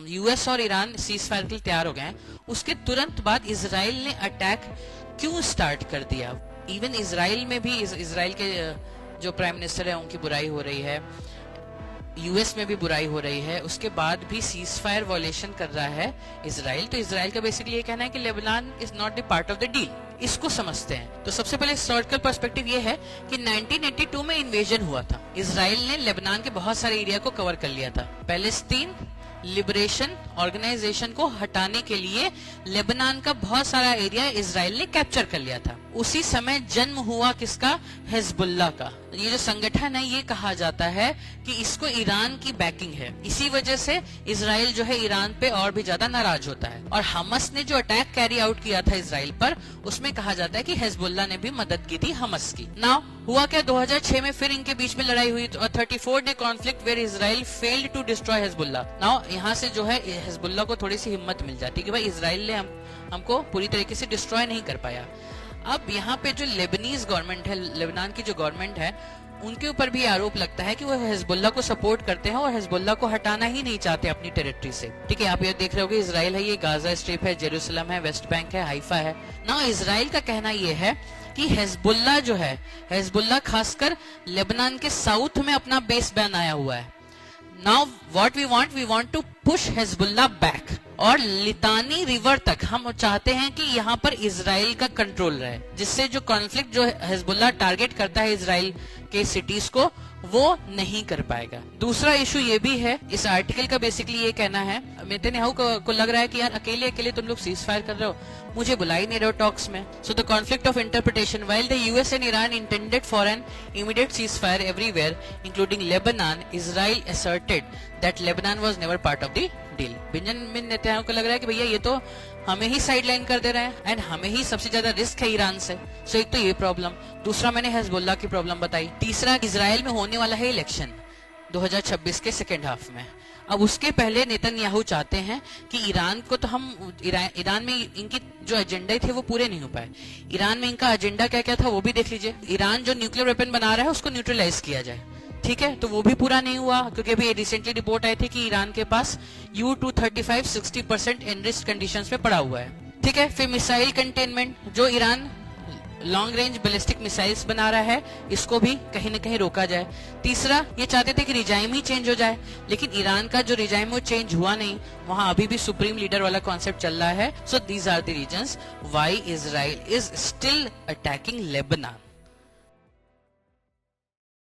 US और Iran cease fire के लिए तैयार हो गए हैं, उसके तुरंत बाद इजराइल ने अटैक क्यों स्टार्ट कर दिया? इवन इजराइल में भी इजराइल के जो प्राइम मिनिस्टर है उनकी बुराई हो रही है, यूएस में भी बुराई हो रही है, उसके बाद भी सीज फायर वॉयलेशन कर रहा है इजराइल। तो इजराइल का बेसिकली ये कहना है कि Lebanon is not the part of the deal. इसको समझते हैं। तो सबसे पहले हिस्टोरिकल पर्सपेक्टिव ये है कि 1982 में इन्वेजन हुआ था। इजराइल ने लेबनान के बहुत सारे एरिया को कवर कर लिया था। पैलेस्टीन लिबरेशन ऑर्गेनाइजेशन को हटाने के लिए लेबनान का बहुत सारा एरिया इजराइल ने कैप्चर कर लिया था। उसी समय जन्म हुआ किसका? हिजबुल्लाह का। ये जो संगठन है ये कहा जाता है कि इसको ईरान की बैकिंग है। इसी वजह से इजराइल जो है ईरान पे और भी ज्यादा नाराज होता है। और हमस ने जो अटैक कैरी आउट किया था इजराइल पर, उसमें कहा जाता है कि हिजबुल्लाह ने भी मदद की थी हमस की। नाउ हुआ क्या, 2006 में फिर इनके बीच में लड़ाई हुई। 34 day conflict where Israel failed to destroy Hezbollah. Now यहाँ से जो है हिजबुल्लाह को थोड़ी सी हिम्मत मिल जाती है कि भाई इजराइल ने हमको पूरी तरीके से डिस्ट्रॉय नहीं कर पाया। अब यहाँ पे जो लेबनीज गवर्नमेंट है, लेबनान की जो गवर्नमेंट है, उनके ऊपर भी आरोप लगता है कि वो हिजबुल्लाह को सपोर्ट करते हैं और हिजबुल्लाह को हटाना ही नहीं चाहते अपनी टेरिटरी से। ठीक है, आप ये देख रहे होगे इजराइल है, ये गाजा स्ट्रिप है, जेरूसलम है, वेस्ट बैंक है, हाइफा है ना। इजराइल का कहना ये है कि हिजबुल्लाह जो है, हिजबुल्लाह खासकर लेबनान के साउथ में अपना बेस बनाया हुआ है। Now what we want to push Hezbollah back. और लितानी रिवर तक हम चाहते हैं कि यहाँ पर इजराइल का कंट्रोल रहे, जिससे जो कॉन्फ्लिक्ट जो हिजबुल्लाह टारगेट करता है इजराइल के सिटीज को, वो नहीं कर पाएगा। दूसरा इशू ये भी है, इस आर्टिकल का बेसिकली ये कहना है, नेतन्याहू को लग रहा है कि यार अकेले तुम लोग सीज फायर कर रहे हो, मुझे बुला ही नहीं रहे हो टॉक्स में। So the conflict of interpretation, while the US and Iran intended for an immediate cease fire everywhere including Lebanon, Israel asserted that Lebanon was never part of the deal. Benjamin Netanyahu को लग रहा है कि भैया ये तो हमें ही sideline कर दे रहे हैं एंड हमें ही सबसे ज्यादा रिस्क है ईरान से। सो एक तो ये प्रॉब्लम, दूसरा मैंने हिजबुल्लाह की प्रॉब्लम बताई, तीसरा इजराइल में होने वाला है इलेक्शन 2026 के सेकेंड हाफ में। अब उसके पहले नेतन्याहू चाहते हैं कि ईरान को तो हम ईरान में इनकी जो एजेंडा थे वो पूरे नहीं हो पाए। ईरान में इनका एजेंडा क्या क्या था वो भी देख लीजिए। ईरान जो न्यूक्लियर वेपन बना रहा है उसको न्यूट्रलाइज किया जाए, ठीक है, तो वो भी पूरा नहीं हुआ क्योंकि अभी रिसेंटली रिपोर्ट आई थी कि ईरान के पास U-235 60% एनरिच्ड कंडीशंस पे पड़ा हुआ है। ठीक है, फिर मिसाइल कंटेनमेंट, जो Iran long range ballistic missiles बना रहा है, इसको भी कहीं न कहीं रोका जाए। तीसरा, ये चाहते थे कि रिजाइम ही चेंज हो जाए, लेकिन ईरान का जो रिजाइम वो चेंज हुआ नहीं, वहां अभी भी सुप्रीम लीडर वाला कॉन्सेप्ट चल रहा है। So these are the reasons why Israel is still attacking Lebanon.